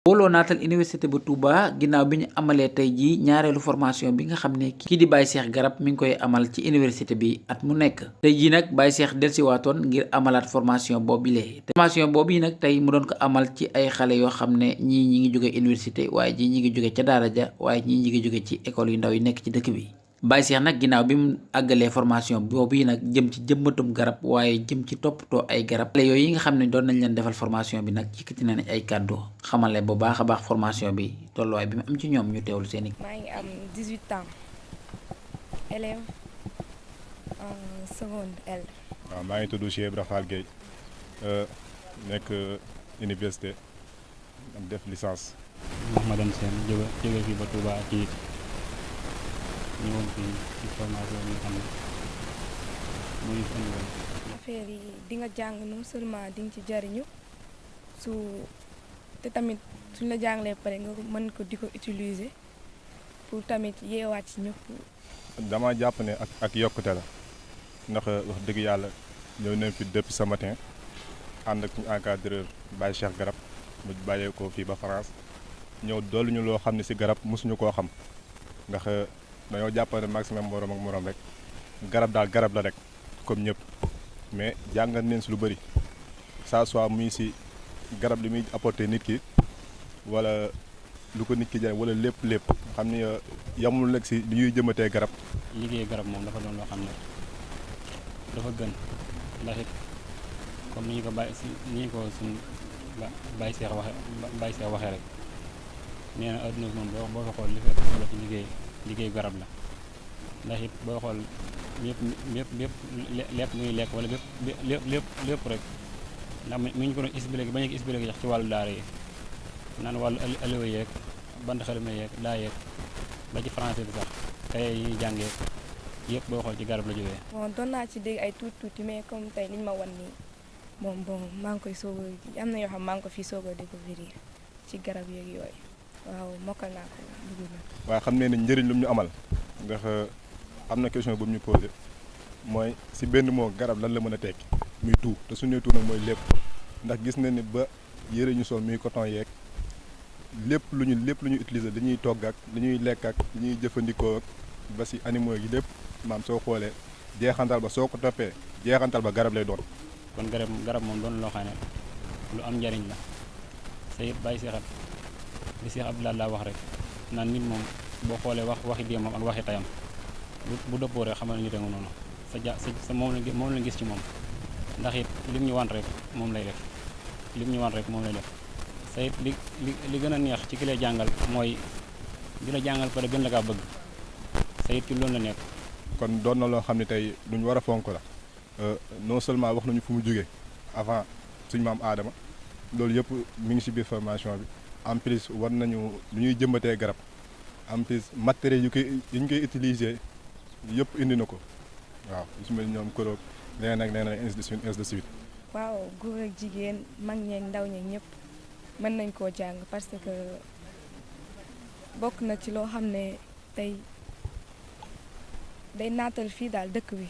booloo naatal université bu Touba ginnaaw bi ñu amalee tey jii ñaareelu formation bi nga xam ne kii di Baye Cheikh Garab mi ngi koy amal ci université bi at mu nekk tey jii nag Baye Cheikh delsiwaatoon ngir amalaat formation boobu formation boobu yi nag tey mu doon ko amal ci ay xale yoo xam ne ñii ñi ngi jóge université waaye ñii ñi ngi jóge ca daara ja waaye ñii ñi ngi jóge ci école yu ndaw yi nekk ci dëkk bi Baye Cheikh nag ginnaaw bi mu àggalee formation boobu yi nag jëm ci jëmbatum garab waaye jëm ci toppatoo ay garab xale yooyu yi nga xam ne doon nañ leen defal formation bi nag yëkkati nañ ay kàddu xamale bu baax a baax formation bi tolluwaay bi mu am ci ñoom ñu teewlu seeni maa ngi am 18 ans élève en seconde L. waaw maa ngi tudd Cheikh Ibra Fall Gueye nekk université def licence. Mouhamadou Sène jóge fii ba Touba ci ñëwoon fii ci formation bi nga xam ne muy indi woon. affaire yi di nga jàng non seulement di nga ci jariñu te tamit suñ la jàngalee pare nga mën ko di ko utiliser pour tamit yeewaat ci ñëpp. dama jàpp ne ak yokkute la ndax wax dëgg yàlla ñëw nañ fi depuis ce matin ànd ak suñu encadreur Baye Cheikh Garab mu bàyyee ko fii ba France ñëw dolli ñu loo xam ne si garab mosuñu koo xam ndax dañoo jàpp ne maximum morom ak morom rek garab daal garab la rek comme ñëpp mais jàngat neen si lu bëri ça soit muy si garab li muy apporter nit ki wala lu ko nit ki jëriñ wala lépp xam ni yamul nag si li ñuy jëmatee garab. liggéey garab moom dafa doon loo xam ne dafa gën ndax it comme ni ñu ko bàyyi si ni ñu ko suñ Baye Cheikh waxee rek nee na adduna bi moom boo ko xool li fekk solo ci liggéey garab la ndax it boo xool lépp lekk muy lekk wala lépp rek ndax mi ñu ko doon expliqué bañ a expliqué sax ci wàllu daara yi naan wàllu aliwa yeeg bant xalima yeeg daa yeeg ba ci français bi sax tey yi ñuy jàngee yëpp boo xool ci garab la jógee. bon doon naa ci dégg ay tuuti mais comme tey liñ ma wan nii moom bon maa ngi koy soog a am na yoo xam maa ngi ko fii soog a découvrir ci garab yeeg yooyu waaw mokkal naa ko dugg na. waaye xam ne ne njëriñ lu mu ñu amal ndax am na question bu mu ñu posé mooy si benn moo garab lan la mën a tekki muy tout te su ñu nee tout nag mooy lépp ndax gis na ni ba yëre ñu sol muy coton yeeg lépp lu ñu utiliser li ñuy togg ak li ñuy lekk ak li ñuy jëfandikoo ak ba si animaux yi lépp maam soo xoolee jeexantal ba soo ko toppee jeexantal ba garab lay doon. kon garab moom doon loo xam ne lu am njariñ la sa yëpp bàyyi seexat li Seex Abdoulaye laa wax rek naan nit moom boo xoolee waxi démbam ak waxi tayam bu dëppoo rek xamal nit a nga noonu sa moom la gis ci moom ndax it lim ñu wan rek moom lay def sa it li gën a neex ci ki lay jàngal mooy di la jàngal pare gën la kaa bëgg sa it ci loolu la nekk. kon doon na loo xam ne tey duñ war a fonk la non seulement wax nañu fu mu jógee avant suñu maam Aadama loolu yëpp mi ngi ci biir formation bi en plus war nañu lu ñuy jëmbatee garab en plus matériels yu ñu koy utiliser yëpp indi na ko waaw su mel ñoom koroog leneen ak leneen ainsi de suite. waaw góor ak jigéen mag ñeeg ndaw ñeeg ñëpp mën nañ koo jàng parce que bokk na ci loo xam ne tey day naatal fii daal dëkk bi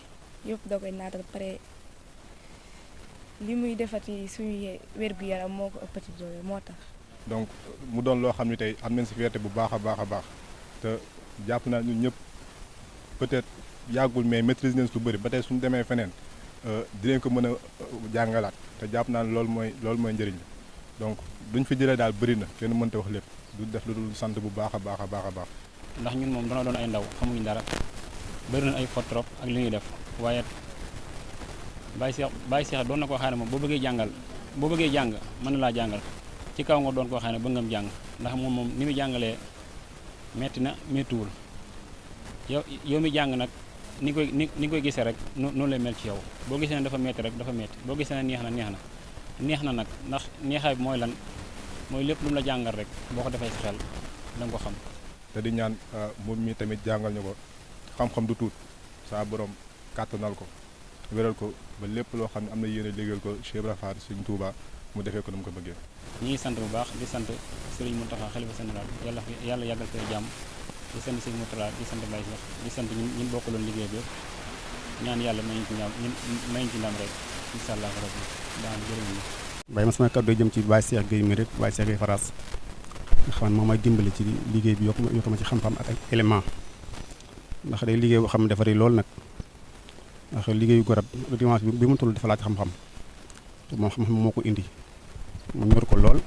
yëpp da koy naatal pare li muy defati suñu wér-gu-yaram moo ko ëppati doole moo tax. donc mu doon loo xam ne tey am nañ ci fierté bu baax a baax te jàpp naa ñun ñëpp peut-être yàggul mais maîtrise nañ lu bëri ba tey suñu demee feneen dinañ ko mën a jàngalaat te jàpp naa ne loolu mooy njëriñ la donc duñ fi jëlee daal bëri na kenn mënta wax lépp du def lu dul sant bu baax a baax. ndax ñun moom dana doon ay ndaw xamuñu dara bëri na ay fautes trop ak li ñuy def waaye Baye Cheikh doon na koo xam ne moom boo bëggee jàng mën na laa jàngal ci kaw nga doon koo xam ne bëgg ngam jàng ndax moom ni muy jàngalee metti na mettiwul yow mi jàng nag ni koy gisee rek noonu lay mel ci yow boo gisee ne dafa metti rek dafa metti boo gisee ne neex na nag ndax neexaay bi mooy lan mooy lépp lu mu la jàngal rek boo ko defee ci xel da nga ko xam. te di ñaan moom mi tamit jàngal ñu ko xam-xam du tuut saa borom kàttanal ko wéral ko ba lépp loo xam ne am na yéene liggéeyal ko Cheikh Ibra Fall Sëriñ Tuuba mu defee ko nu mu ko bëggee. ñi ngi sant bu baax di sant Serigne Mountakha xalifa général yàlla yàggal koy jàmm di sant Serigne Mountakha di sant Baye Cheikh di sant ñi bokkaloon liggéey bi yëpp ñaan yàlla may ñu ci ndam rek incha allah rabbi daan jërëjëf. Baye ma sama kàddu jëm ci Baye Cheikh Gueye mi rek Baye Cheikh Gueye Faras nga xam ne moom may dimbali ci liggéey bi yokk ma ci xam-xam ak ay élément ndax day liggéey boo xam ne dafa rëy lool nag ndax liggéeyu garab dimanche bi mu toll dafa laaj xam-xam te moom xam-xam moo ko indi mu ñor ko lool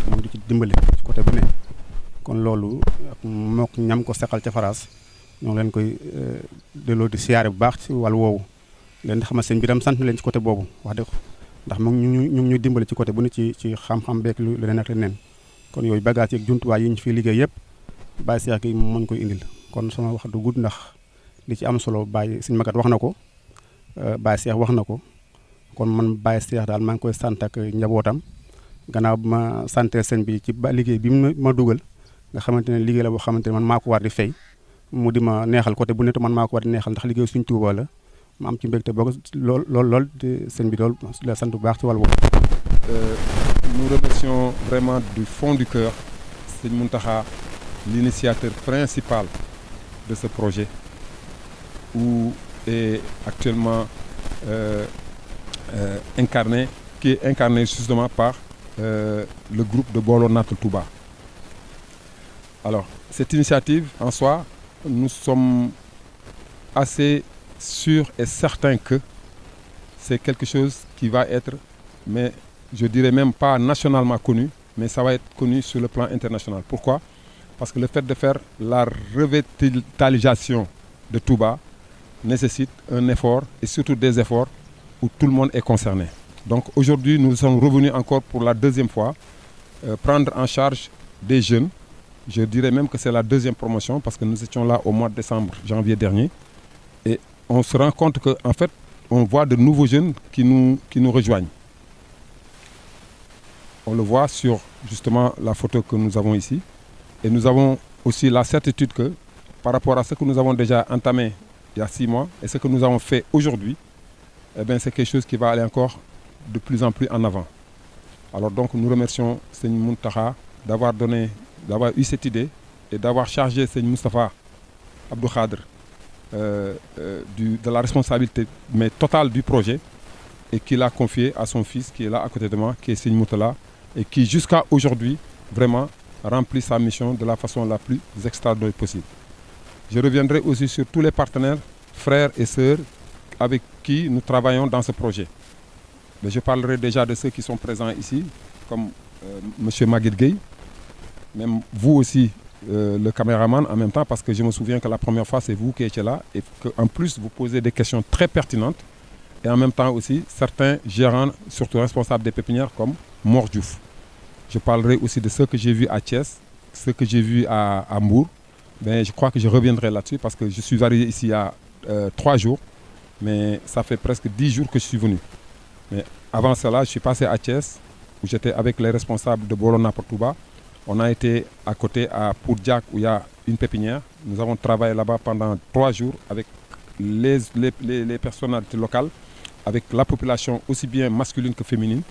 moom di ci dimbali ci côté bu ne kon loolu mook ñam ko seqal ca Faras ñoo ngi leen koy delloo di siyaare bu baax ci wàllu woowu leen di xamal seen biram sant leen ci côté boobu wax dëgg ndax moom ñu dimbali ci côté bu ne ci xam-xam beeg lu leneen ak leneen kon yooyu bagage yi ak jumtuwaay yi ñu fi liggéey yëpp Baye Cheikh gi mën koy indil kon sama wax du gudd ndax li ci am solo Baye Sëñ Maguette wax na ko Baye Cheikh wax na ko kon man Baye Cheikh daal maa ngi koy sant ak njabootam gannaaw bi ma santee sëñ bi ci liggéey bi ma dugal nga xamante ne liggéey la boo xamante ne man maa ko war di fay mu di ma neexal côté bu ne man maa ko war di neexal ndax liggéey suñ Tuuba la ma am ci mbégte boo ko lool di sëñ bi lool la sant bu baax ci wàll boobu. Nous remercions vraiment du fond du cœur Sëñ Mountakha, l'initiateur principal de ce projet, où est actuellement qui est incarné justement par le groupe de Bolo Natul Touba. Alors, cette initiative en soi, nous sommes assez sûrs et certains que c'est quelque chose qui va être, mais je dirais même pas nationalement connu, mais ça va être connu sur le plan international. Pourquoi? Parce que le fait de faire la revitalisation de Touba nécessite un effort et surtout des efforts où tout le monde est concerné. Donc aujourd'hui, nous sommes revenus encore pour la deuxième fois prendre en charge des jeunes. Je dirais même que c'est la deuxième promotion parce que nous étions là au mois de décembre, janvier dernier. Et on se rend compte qu'en fait, on voit de nouveaux jeunes qui nous rejoignent. On le voit sur justement la photo que nous avons ici. Et nous avons aussi la certitude que par rapport à ce que nous avons déjà entamé il y a 6 mois et ce que nous avons fait aujourd'hui, eh bien, c'est quelque chose qui va aller encore de plus en plus en avant. Alors donc nous remercions Seigneur Mountakha d'avoir eu cette idée et d'avoir chargé Seigneur Moustapha Abdou Khadr de la responsabilité mais totale du projet et qu'il a confié à son fils qui est là à côté de moi, qui est Seigneur Moutala, et qui jusqu'à aujourd'hui vraiment remplit sa mission de la façon la plus extraordinaire possible. Je reviendrai aussi sur tous les partenaires, frères et sœurs avec qui nous travaillons dans ce projet. Mais je parlerai déjà de ceux qui sont présents ici, comme M. Maguette Gueye, même vous aussi, le caméraman en même temps, parce que je me souviens que la première fois c'est vous qui étiez là et qu'en plus vous posez des questions très pertinentes et en même temps aussi certains gérants, surtout responsables des pépinières comme Mor Diouf. Je parlerai aussi de ce que j'ai vu à Thiès, ce que j'ai vu à Mbour. Ben, je crois que je reviendrai là-dessus parce que je suis arrivé ici il y a 3 jours, mais ça fait presque 10 jours que je suis venu. Mais avant cela, je suis passé à Thiès où j'étais avec les responsables de Bolona pour Touba. On a été à côté à Poudjak où il y a une pépinière. Nous avons travaillé là-bas pendant 3 jours avec les personnalités locales, avec la population aussi bien masculine que féminine.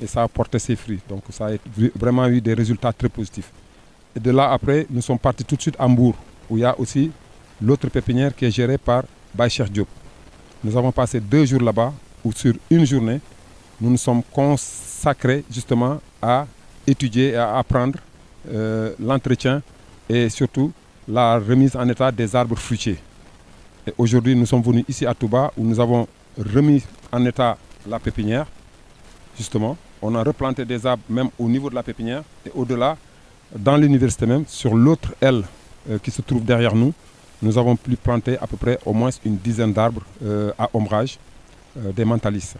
Et ça a porté ses fruits. Donc ça a vraiment eu des résultats très positifs. Et de là après, nous sommes partis tout de suite à Mbour, où il y a aussi l'autre pépinière qui est gérée par Baye Cheikh Diop. Nous avons passé 2 jours là-bas, où sur une journée, nous nous sommes consacrés justement à étudier et à apprendre l'entretien et surtout la remise en état des arbres fruitiers. Et aujourd'hui, nous sommes venus ici à Touba, où nous avons remis en état la pépinière. Justement, on a replanté des arbres même au niveau de la pépinière et au-delà, dans l'université même, sur l'autre aile qui se trouve derrière nous, nous avons pu planter à peu près au moins une dizaine d'arbres à ombrage, des mentalistes.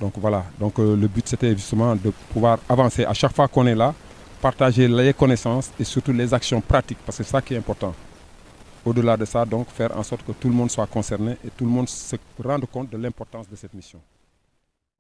Donc voilà, donc, le but c'était justement de pouvoir avancer à chaque fois qu'on est là, partager les connaissances et surtout les actions pratiques, parce que c'est ça qui est important. Au-delà de ça, donc faire en sorte que tout le monde soit concerné et tout le monde se rende compte de l'importance de cette mission.